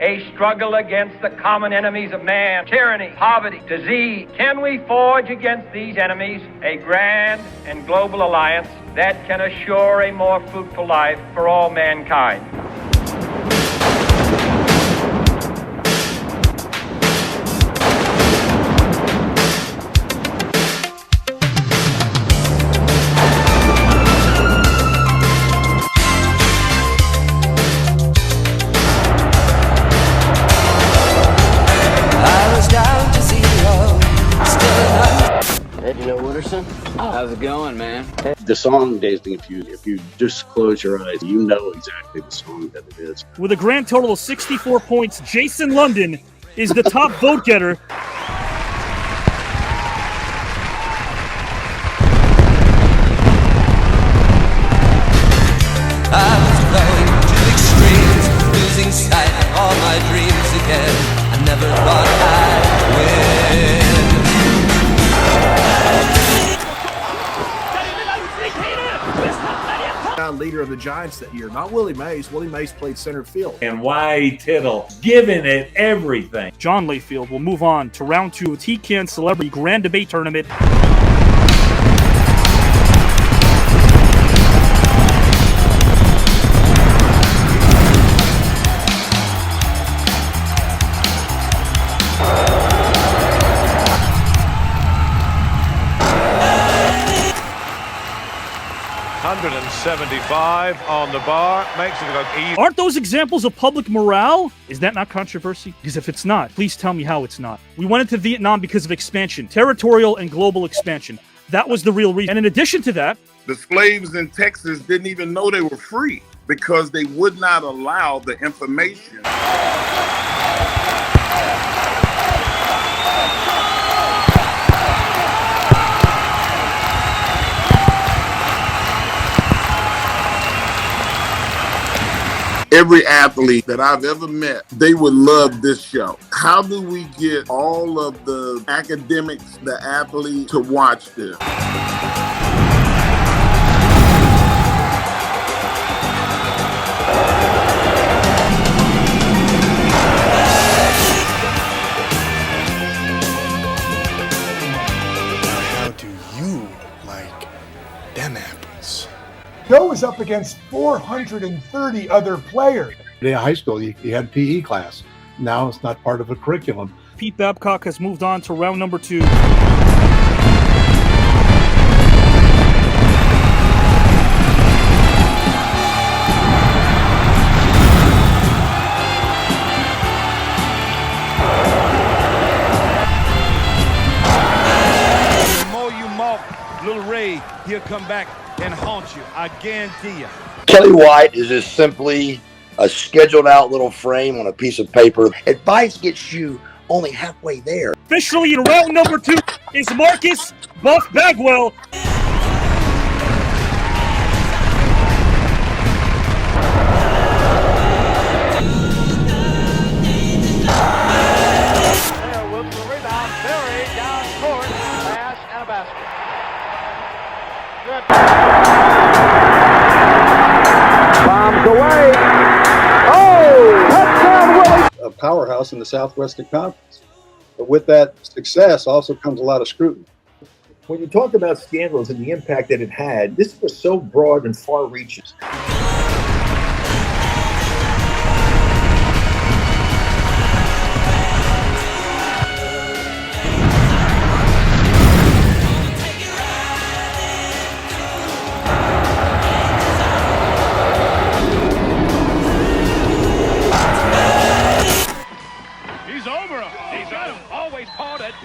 a struggle against the common enemies of man, tyranny, poverty, disease. Can we forge against these enemies a grand and global alliance that can assure a more fruitful life for all mankind? How's it going, man? The song Dazed and Confused, if you just close your eyes, you know exactly the song that it is. With a grand total of 64 points, Jason London is the top vote getter. I was going to extremes, losing sight of all my dreams again. I never thought I'd win. Leader of the Giants that year, not Willie Mays. Willie Mays played center field. And Y. Tittle, giving it everything. John Layfield will move on to round 2 of TCAN Celebrity Grand Debate Tournament. $175 on the bar, makes it look easy. Aren't those examples of public morale? Is that not controversy? Because if it's not, please tell me how it's not. We went into Vietnam because of expansion, territorial and global expansion. That was the real reason. And in addition to that, the slaves in Texas didn't even know they were free because they would not allow the information. Every athlete that I've ever met, they would love this show. How do we get all of the academics, the athletes to watch this? How do you like them apples? Joe was up against 430 other players. In high school, you had PE class. Now it's not part of a curriculum. Pete Babcock has moved on to round number 2. The more you mock Little Ray, he'll come back and haunt you. I guarantee you. Kelly White is just simply a scheduled out little frame on a piece of paper. Advice gets you only halfway there. Officially in round number 2 is Marcus Buff Bagwell. There was the rebound, buried down court, pass and a basket. Good. Bombs away. Oh, touchdown, Willie. A powerhouse in the Southwestern Conference. But with that success also comes a lot of scrutiny. When you talk about scandals and the impact that it had, this was so broad and far-reaching.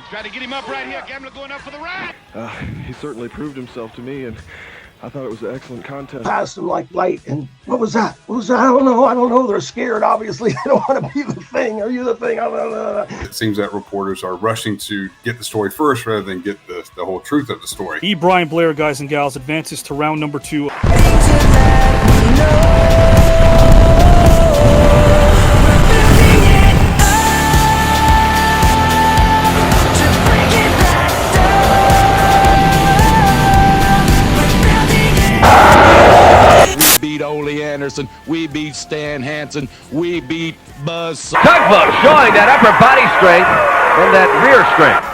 Try to get him up right here. Gambler going up for the ride. He certainly proved himself to me, and I thought it was an excellent contest. Passed them like light, and what was that? What was that? I don't know. They're scared, obviously. They don't want to be the thing. Are you the thing? It seems that reporters are rushing to get the story first rather than get the whole truth of the story. E. Brian Blair, guys and gals, advances to round number 2. We beat Ole Anderson. We beat Stan Hansen. We beat Bud Tugboat showing that upper body strength and that rear strength.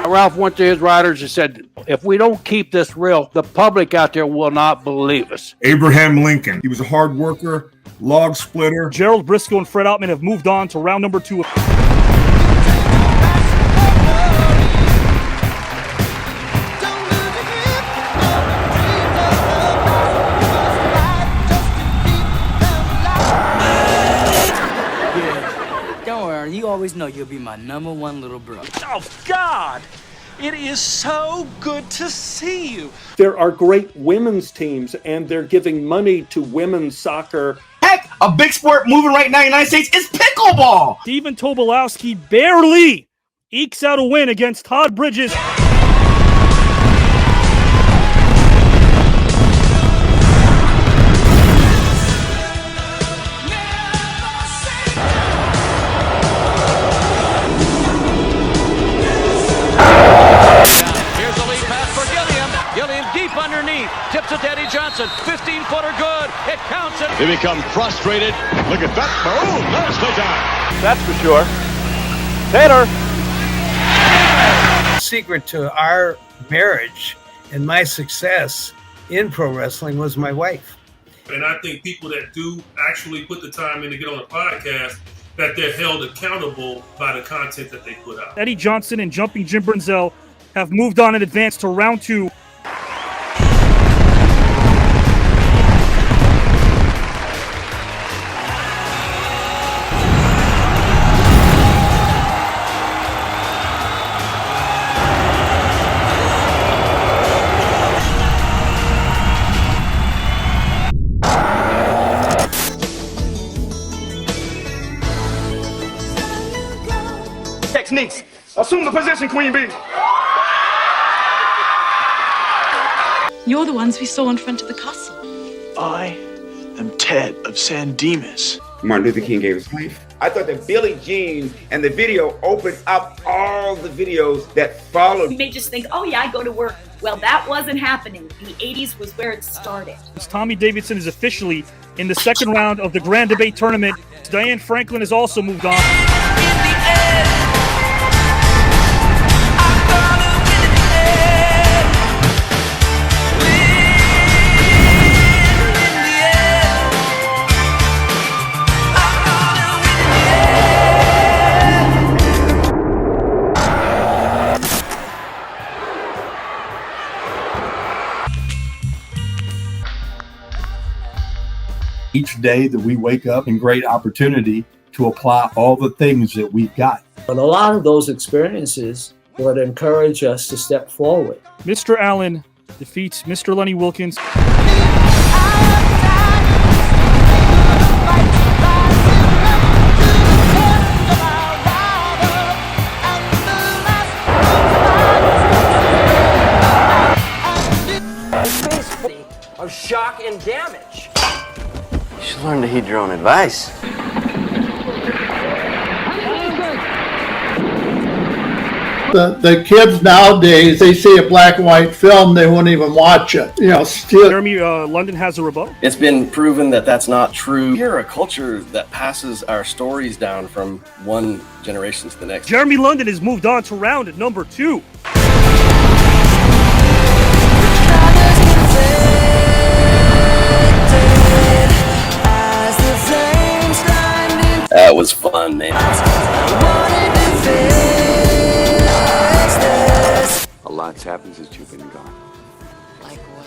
Ralph went to his riders and said, if we don't keep this real, the public out there will not believe us. Abraham Lincoln. He was a hard worker, log splitter. Gerald Briscoe and Fred Outman have moved on to round number 2. You always know you'll be my #1 little bro. Oh, God! It is so good to see you. There are great women's teams, and they're giving money to women's soccer. Heck, a big sport moving right now in the United States is pickleball! Steven Tobolowsky barely ekes out a win against Todd Bridges. Underneath, tips it to Eddie Johnson, 15-footer good, it counts it. They become frustrated. Look at that, boom, nicely done. That's for sure. Taylor. The secret to our marriage and my success in pro wrestling was my wife. And I think people that do actually put the time in to get on a podcast, that they're held accountable by the content that they put out. Eddie Johnson and Jumping Jim Brunzell have moved on in advance to round 2. Techniques. Assume the position, Queen Bee. You're the ones we saw in front of the castle. I am Ted of San Dimas. Martin Luther King gave his life. I thought that Billie Jean and the video opened up all the videos that followed. You may just think, oh yeah, I go to work. Well, that wasn't happening. The 80s was where it started. Tommy Davidson is officially in the second round of the Grand Debate Tournament. Diane Franklin has also moved on. Each day that we wake up, in great opportunity to apply all the things that we've got. But a lot of those experiences would encourage us to step forward. Mr. Allen defeats Mr. Lenny Wilkins. Of shock and damage. You should learn to heed your own advice. The kids nowadays, they see a black and white film, they won't even watch it. You know, still. Jeremy London has a rebuttal. It's been proven that that's not true. We're a culture that passes our stories down from one generation to the next. Jeremy London has moved on to round at number 2. That was fun, man. A lot's happened since you've been gone. Like what?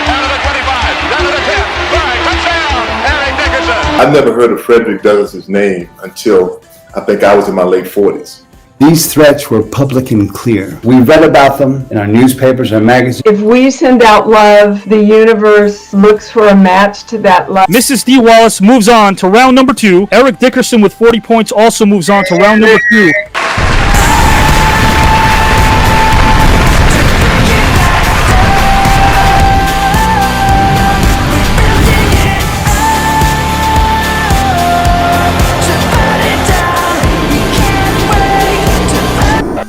Out of the 25, down to the 10. Right, touchdown, Eric Dickerson. I never heard of Frederick Douglass's name until I think I was in my late 40s. These threats were public and clear. We read about them in our newspapers and magazines. If we send out love, the universe looks for a match to that love. Mrs. D. Wallace moves on to round number 2. Eric Dickerson with 40 points also moves on to round number 2.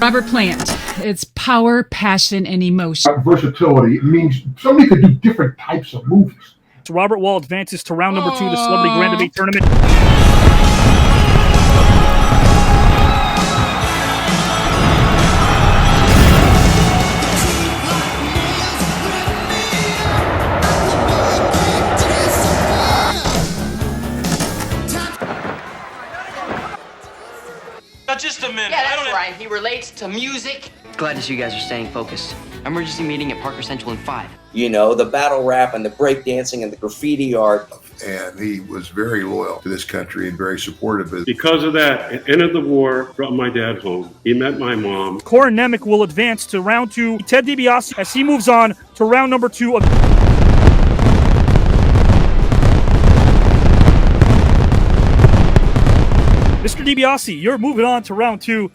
Robert Plant. It's power, passion, and emotion. Versatility. It means somebody could do different types of movies. Robert Wall advances to round number 2 of the Celebrity Grand Debate Tournament. Just a minute. Yeah, that's right. He relates to music. Glad to see you guys are staying focused. Emergency meeting at Parker Central in 5. You know, the battle rap and the break dancing and the graffiti art. And he was very loyal to this country and very supportive of it. Because of that, at the end of the war, brought my dad home. He met my mom. Corin Nemec will advance to round 2. Ted DiBiase as he moves on to round number 2 of... Mr. DiBiase, you're moving on to round 2.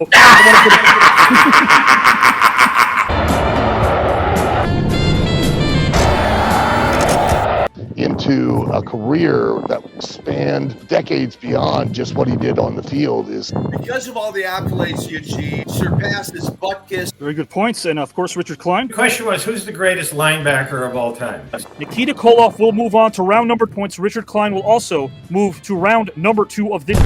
Into a career that spanned decades beyond just what he did on the field is... Because of all the accolades he achieved, surpassed his butt kiss. Very good points. And, of course, Richard Klein. The question was, who's the greatest linebacker of all time? Nikita Koloff will move on to round number points. Richard Klein will also move to round number 2 of this...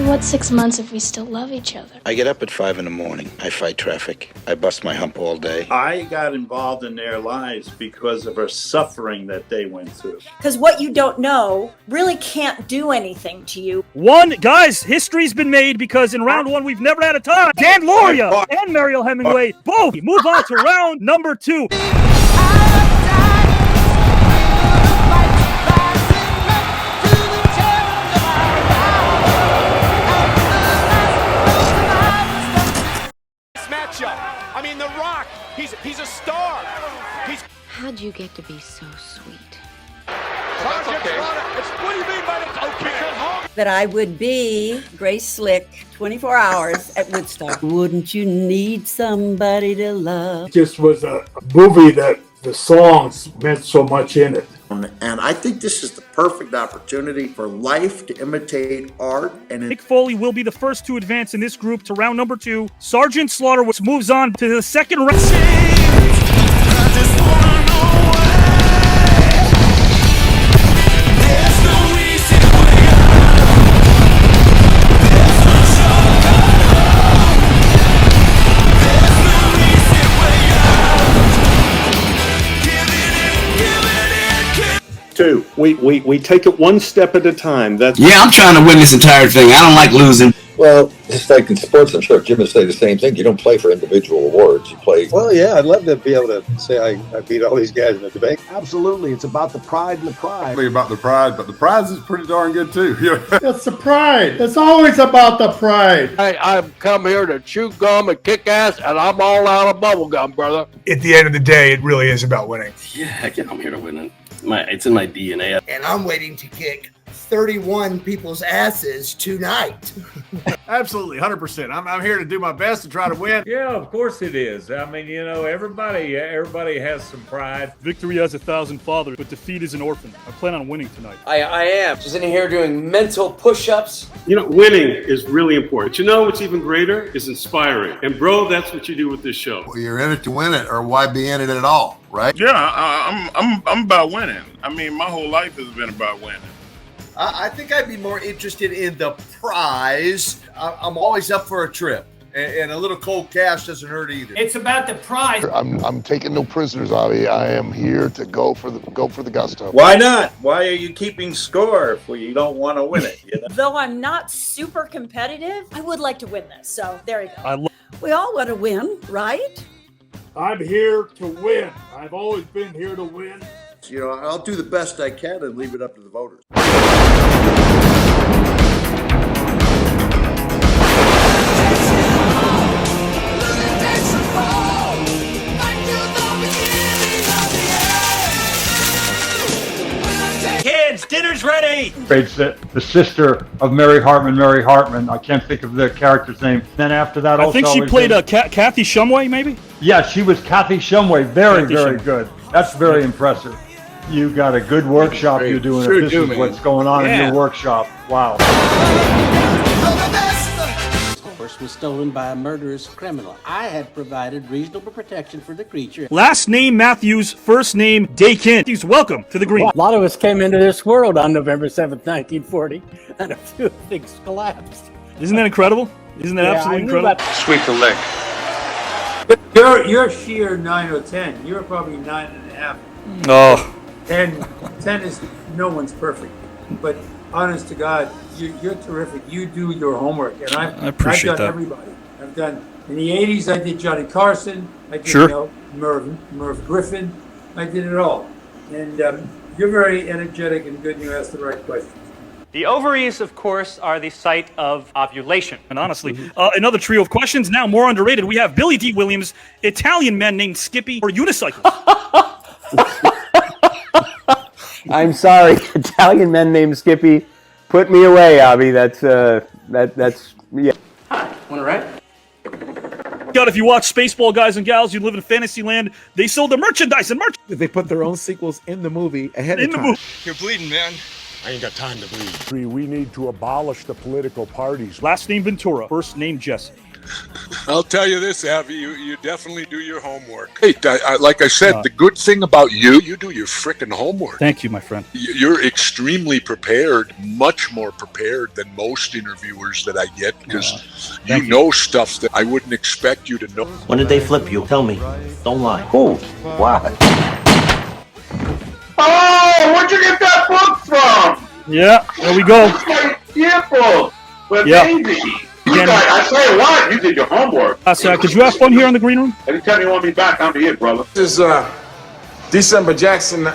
What's 6 months if we still love each other? I get up at 5 in the morning. I fight traffic. I bust my hump all day. I got involved in their lives because of our suffering that they went through. Because what you don't know really can't do anything to you. Guys, history's been made because in round 1 we've never had a tie. Dan Lauria and Mariel Hemingway both move on to round number 2. I mean, The Rock, he's a star. How'd you get to be so sweet? That's okay. What do you mean by that's okay? That I would be Grace Slick 24 hours at Woodstock. Wouldn't you need somebody to love? It just was a movie that the songs meant so much in it. And I think this is the perfect opportunity for life to imitate art. And Mick Foley will be the first to advance in this group to round number 2. Sergeant Slaughter moves on to the second round. Two, we take it one step at a time. I'm trying to win this entire thing. I don't like losing. Well, just like in sports, I'm sure Jim would say the same thing. You don't play for individual awards. You play... Well, yeah, I'd love to be able to say I beat all these guys in the debate. Absolutely. It's about the pride and the pride. It's about the pride, but the prize is pretty darn good, too. It's the pride. It's always about the pride. Hey, I've come here to chew gum and kick ass, and I'm all out of bubble gum, brother. At the end of the day, it really is about winning. Yeah, heck yeah, I'm here to win it. It's in my DNA. And I'm waiting to kick 31 people's asses tonight. Absolutely, 100%. I'm here to do my best to try to win. Yeah, of course it is. I mean, you know, everybody has some pride. Victory has 1,000 fathers, but defeat is an orphan. I plan on winning tonight. I am. Just in here doing mental push-ups. You know, winning is really important. You know what's even greater is inspiring. And bro, that's what you do with this show. Well, you're in it to win it, or why be in it at all, right? Yeah, I'm about winning. I mean, my whole life has been about winning. I think I'd be more interested in the prize. I'm always up for a trip, and a little cold cash doesn't hurt either. It's about the prize. I'm taking no prisoners, Avi. I am here to go for the gusto. Why not? Why are you keeping score if you don't want to win it? You know? Though I'm not super competitive, I would like to win this. So there you go. We all want to win, right? I'm here to win. I've always been here to win. You know, I'll do the best I can and leave it up to the voters. Kids, dinner's ready! The sister of Mary Hartman. I can't think of the character's name. Then after that, I think she played Kathy Shumway, maybe? Yeah, she was Kathy Shumway. Very good. That's very impressive. You got a good workshop you're doing. Sure if this do, is man. what's going on in your workshop. Wow. Horse was stolen by a murderous criminal. I had provided reasonable protection for the creature. Last name Matthews, first name Dakin. Matthews, welcome to the green. A lot of us came into this world on November 7th, 1940, and a few things collapsed. Isn't that incredible? Isn't that absolutely incredible? Sweep the leg. You're sheer 9 or 10. You're probably 9.5. Oh. 10 is no one's perfect, but honest to God, you're terrific. You do your homework, and I appreciate I've done that. everybody. I've done in the '80s. I did Johnny Carson. I did Merv Griffin. I did it all, and you're very energetic and good. And you ask the right questions. The ovaries, of course, are the site of ovulation. And honestly, another trio of questions, now more underrated. We have Billy D. Williams, Italian men named Skippy, or unicycles. I'm sorry, Italian men named Skippy. Put me away, Avi. That's yeah. Hi, wanna ride? God, if you watch Spaceball, guys and gals, you live in fantasy land. They sold the merchandise and merch. They put their own sequels in the movie ahead of time. You're bleeding, man. I ain't got time to bleed. We need to abolish the political parties. Last name Ventura, first name Jesse. I'll tell you this, Avi, you definitely do your homework. Hey, like I said, the good thing about you do your frickin' homework. Thank you, my friend. You're extremely prepared, much more prepared than most interviewers that I get, because you know stuff that I wouldn't expect you to know. When did they flip you? Tell me. Don't lie. Who? What? Oh, where'd you get that book from? Yeah, there we go. Beautiful. But Yeah. baby, you guys, I tell you what, you did your homework. Did you have fun here in the green room? Anytime you want me back, I'm here, brother. This is December Jackson.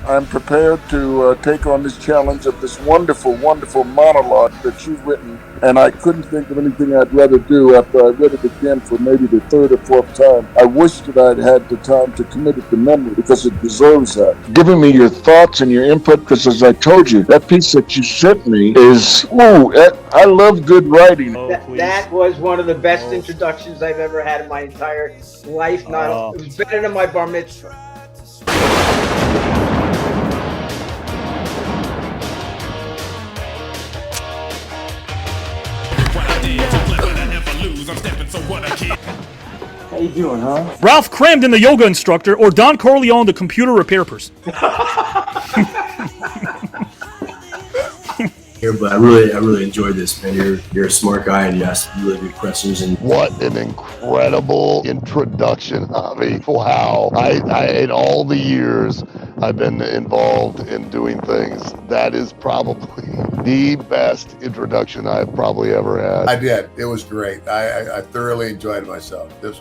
I'm prepared to take on this challenge of this wonderful, wonderful monologue that you've written, and I couldn't think of anything I'd rather do after I read it again for maybe the third or fourth time. I wish that I'd had the time to commit it to memory, because it deserves that. Giving me your thoughts and your input, because as I told you, that piece that you sent me is, I love good writing. That was one of the best introductions I've ever had in my entire life. It was better than my bar mitzvah. How you doing, huh? Ralph Cramden, the yoga instructor, or Don Corleone, the computer repair person. But I really enjoyed this, man. You're a smart guy, and you asked really good questions. And what an incredible introduction, Avi! Wow, in all the years I've been involved in doing things, that is probably the best introduction I've probably ever had. I did. It was great. I thoroughly enjoyed myself. This,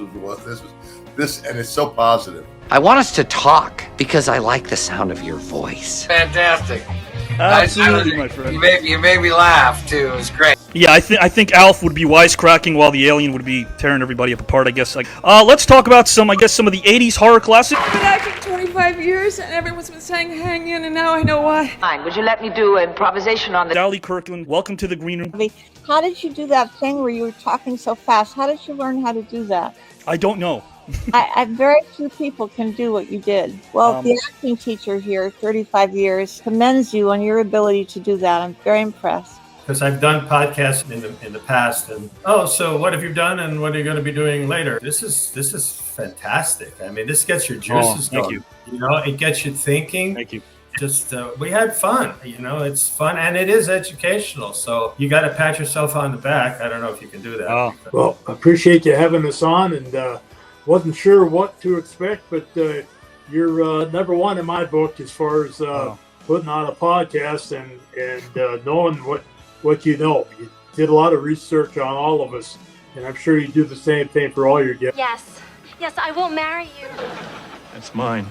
and it's so positive. I want us to talk because I like the sound of your voice. Fantastic. Absolutely, my friend. You made me laugh too. It was great. Yeah, I think Alf would be wisecracking while the alien would be tearing everybody apart, I guess. Let's talk about some of the 80s horror classics. I've been acting 25 years, and everyone's been saying hang in, and now I know why. Fine. Would you let me do improvisation on the... Dolly Kirkland, welcome to the green room. How did you do that thing where you were talking so fast? How did you learn how to do that? I don't know. I very few people can do what you did. Well, the acting teacher here, 35 years, commends you on your ability to do that. I'm very impressed. Because I've done podcasts in the past, and so what have you done, and what are you going to be doing later? This is fantastic. I mean, this gets your juices going. You know, it gets you thinking. Thank you. Just we had fun. You know, it's fun, and it is educational. So you got to pat yourself on the back. I don't know if you can do that. Well, I appreciate you having us on, and wasn't sure what to expect, but you're number one in my book as far as putting on a podcast and knowing what you know. You did a lot of research on all of us, and I'm sure you do the same thing for all your guests. Yes, I will marry you. That's mine.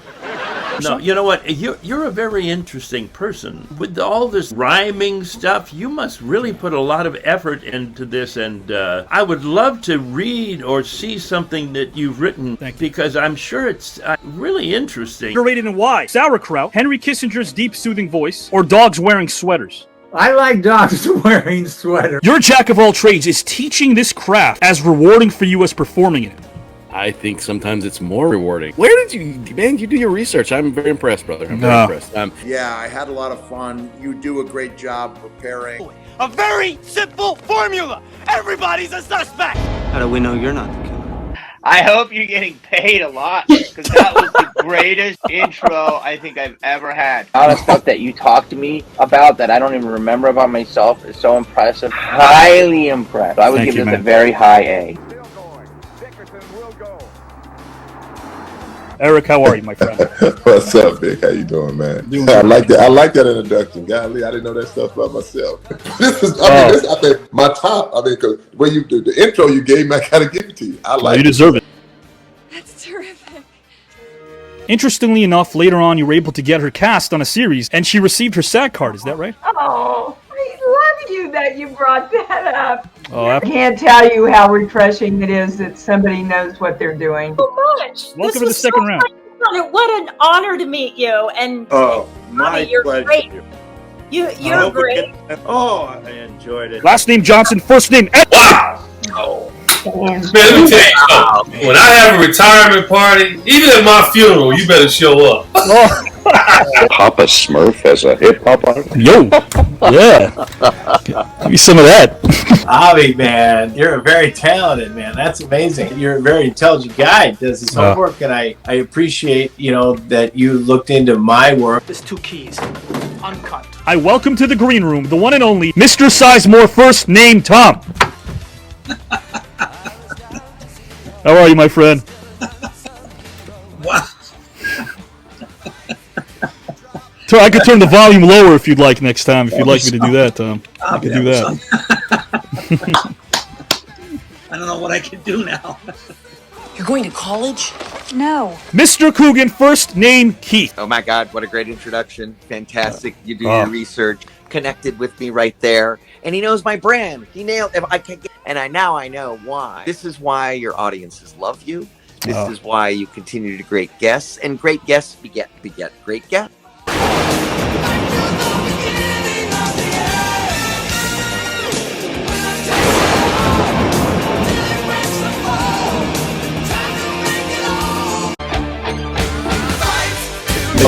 No, you know what? You're a very interesting person. With all this rhyming stuff, you must really put a lot of effort into this, and I would love to read or see something that you've written, because I'm sure it's really interesting. Rated and why? Sauerkraut, Henry Kissinger's deep soothing voice, or dogs wearing sweaters? I like dogs wearing sweaters. Your jack of all trades is teaching this craft as rewarding for you as performing in it. I think sometimes it's more rewarding. Where did you do your research? I'm very impressed, brother. I'm very impressed. Yeah, I had a lot of fun. You do a great job preparing. A very simple formula. Everybody's a suspect. How do we know you're not the killer? I hope you're getting paid a lot, because that was the greatest intro I think I've ever had. All the stuff that you talked to me about that I don't even remember about myself is so impressive. Highly impressed. I would give this a very high A. Eric, how are you, my friend? What's up, Vic? How you doing, man? I like that. I like that introduction. Golly, I didn't know that stuff about myself. This is, I think my top. Because the way you do the intro you gave me, I gotta give it to you. I like. You deserve it. That's terrific. Interestingly enough, later on, you were able to get her cast on a series, and she received her SAG card. Is that right? Oh, I love you that you brought that up. Oh, I can't tell you how refreshing it is that somebody knows what they're doing. So much. Welcome to the second round. What an honor to meet you. And My you're pleasure. great. You're great. I enjoyed it. Last name Johnson, first name Ed. Wow. Man, let me tell you something. When I have a retirement party, even at my funeral, you better show up. Papa Smurf has a hip hop on it. Yo, yeah. Give me some of that. Avi, man, you're a very talented man. That's amazing. You're a very intelligent guy. Does his homework, and I appreciate, that you looked into my work. There's 2 keys. Uncut. I welcome to the green room the one and only Mr. Sizemore, first name Tom. How are you, my friend? Wow. So I could turn the volume lower if you'd like next time. If you'd like me to do that, Tom, I could do that. I don't know what I can do now. You're going to college? No. Mr. Coogan, first name Keith. Oh my God, what a great introduction. Fantastic. You do your research. Connected with me right there. And he knows my brand. He nailed it. Now I know why. This is why your audiences love you. This is why you continue to do great guests. And great guests beget great guests.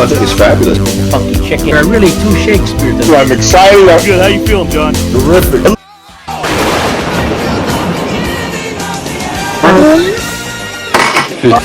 It's fabulous. Funky chicken. Are really 2 Shakespeare. I'm excited. Good. How you feeling, John? Terrific. What?